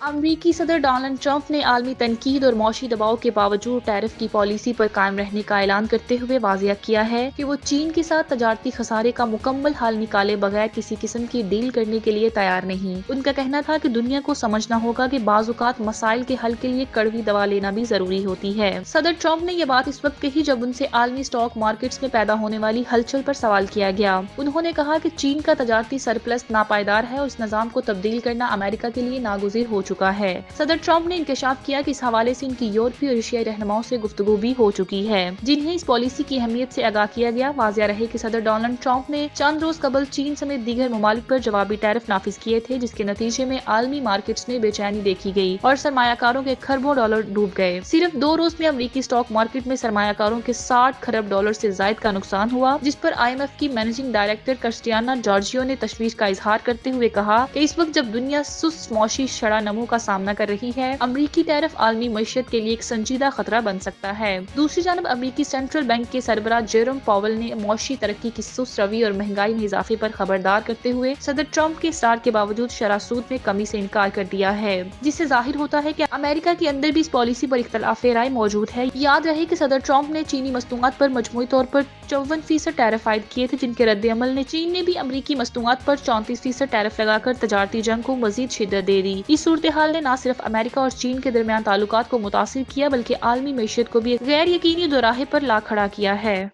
امریکی صدر Donald Trump نے عالمی تنقید اور معاشی دباؤ کے باوجود ٹیرف کی پالیسی پر قائم رہنے کا اعلان کرتے ہوئے واضح کیا ہے کہ وہ چین کے ساتھ تجارتی خسارے کا مکمل حل نکالے بغیر کسی قسم کی ڈیل کرنے کے لیے تیار نہیں۔ ان کا کہنا تھا کہ دنیا کو سمجھنا ہوگا کہ بعض اوقات مسائل کے حل کے لیے کڑوی دوا لینا بھی ضروری ہوتی ہے۔ صدر ٹرمپ نے یہ بات اس وقت کہی جب ان سے عالمی اسٹاک مارکیٹس میں پیدا ہونے والی ہلچل پر سوال کیا گیا۔ انہوں نے کہا کہ چین کا تجارتی سرپلس ناپائیدار ہے اور اس نظام کو تبدیل کرنا امریکہ کے لیے ناگزیر ہو چکا ہے۔ صدر ٹرمپ نے انکشاف کیا کہ اس حوالے سے ان کی یورپی اور ایشیائی رہنماؤں سے گفتگو بھی ہو چکی ہے، جنہیں اس پالیسی کی اہمیت سے آگاہ کیا گیا۔ واضح رہے کہ صدر ڈونلڈ ٹرمپ نے چند روز قبل چین سمیت دیگر ممالک پر جوابی ٹیرف نافذ کیے تھے، جس کے نتیجے میں عالمی مارکیٹس میں بے چینی دیکھی گئی اور سرمایہ کاروں کے کھربوں ڈالر ڈوب گئے۔ صرف 2 روز میں امریکی اسٹاک مارکیٹ میں سرمایہ کاروں کے 60 کھرب ڈالر سے زائد کا نقصان ہوا، جس پر IMF کی مینیجنگ ڈائریکٹر کرسٹیانا جارجیو نے تشویش کا اظہار کرتے ہوئے کہا کہ اس وقت جب دنیا سست معاشی شرح نمو کا سامنا کر رہی ہے، امریکی ٹیرف عالمی معیشت کے لیے ایک سنجیدہ خطرہ بن سکتا ہے۔ دوسری جانب امریکی سینٹرل بینک کے سربراہ جیروم پاول نے معاشی ترقی کی سست روی اور مہنگائی میں اضافے پر خبردار کرتے ہوئے صدر ٹرمپ کے اصرار کے باوجود شرح سود میں کمی سے انکار کر دیا ہے، جس سے ظاہر ہوتا ہے کہ امریکہ کے اندر بھی اس پالیسی پر اختلاف رائے موجود ہے۔ یاد رہے کہ صدر ٹرمپ نے چینی مصنوعات پر مجموعی طور پر 54% ٹیرف عائد کیے تھے، جن کے رد عمل نے چین نے بھی امریکی مصنوعات پر 34% ٹیرف لگا کر تجارتی جنگ کو مزید شدت دے دی۔ اس صورتحال نے نہ صرف امریکہ اور چین کے درمیان تعلقات کو متاثر کیا بلکہ عالمی معیشت کو بھی غیر یقینی دوراہے پر لا کھڑا کیا ہے۔